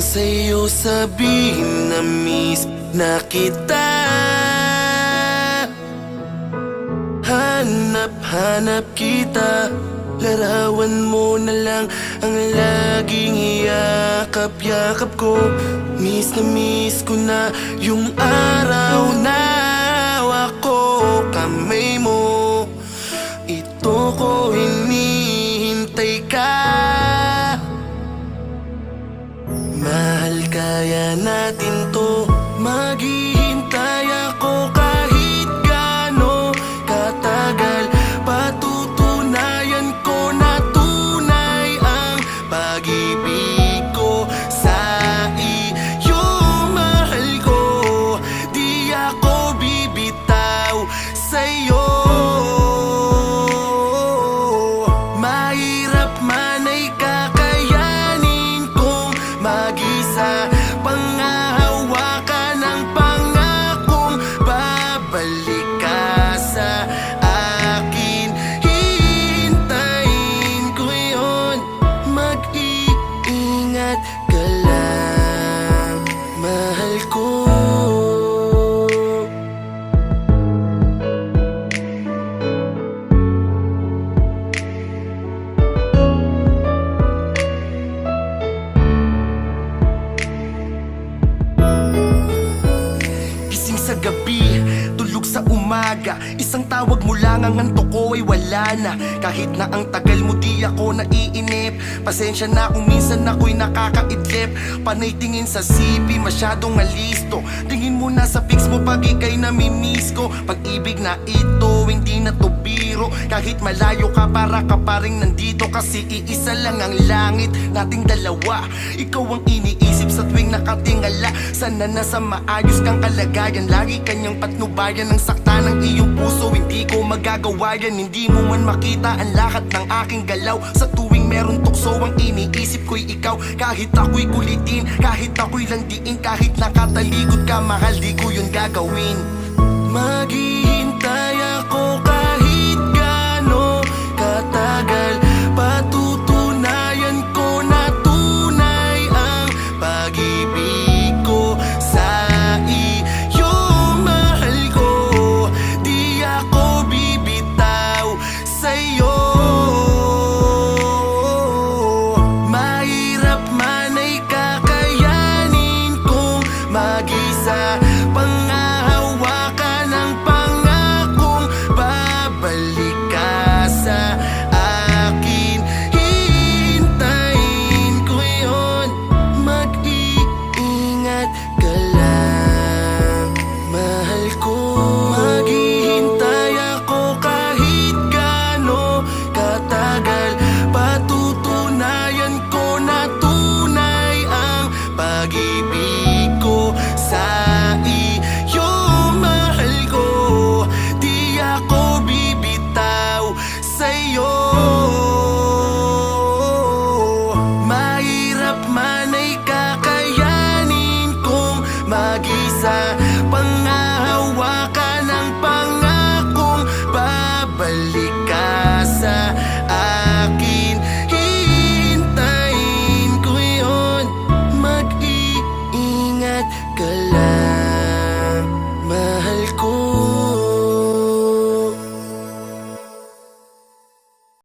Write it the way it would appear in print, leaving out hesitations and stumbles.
sa'yo sabihin na miss na kita. Hanap kita, larawan mo na lang ang laging iyakap-yakap ko. Miss ko na yung araw na hawak ko kamay mo. Ito ko hinihintay ka. Mahal, kaya natin to. Maghihintay ako kahit gaano katagal. Patutunayan ko na tunay ang pag-ibig ko sa iyo. Mahal ko, di ako bibitaw sa'yo. Mahirap man ay kakayanin kong mag-isa. Panghahawakan ang pangakong babalik ka sa akin. Hihintayin ko yun. Mag-iingat ka lang, mahal ko. Sa gabi, tulog sa umaga, isang tawag mo lang, ang antok ko ay wala na. Kahit na ang tagal mo di ako naiinip. Pasensya na kung minsan ako'y nakakaidlip. Panay tingin sa CP, masyadong alisto. Tingin mo na sa pics mo pag ika'y namimiss ko. Pag-ibig na ito, hindi na to biro. Kahit malayo ka, para ka pa rin nandito. Kasi iisa lang ang langit nating dalawa. Ikaw ang iniisip sa tuwing nakatingala. Sana nasa maayos kang kalagayan. Lagi kanyang patnubayan ng sakta ng iyong puso. Hindi ko magagawa yan, hindi mo man makita ang lahat ng aking galaw. Sa tuwing meron tukso, ang iniisip ko'y ikaw. Kahit ako'y kulitin, kahit ako'y landiin, kahit nakatalikod ka, mahal, di ko yun gagawin.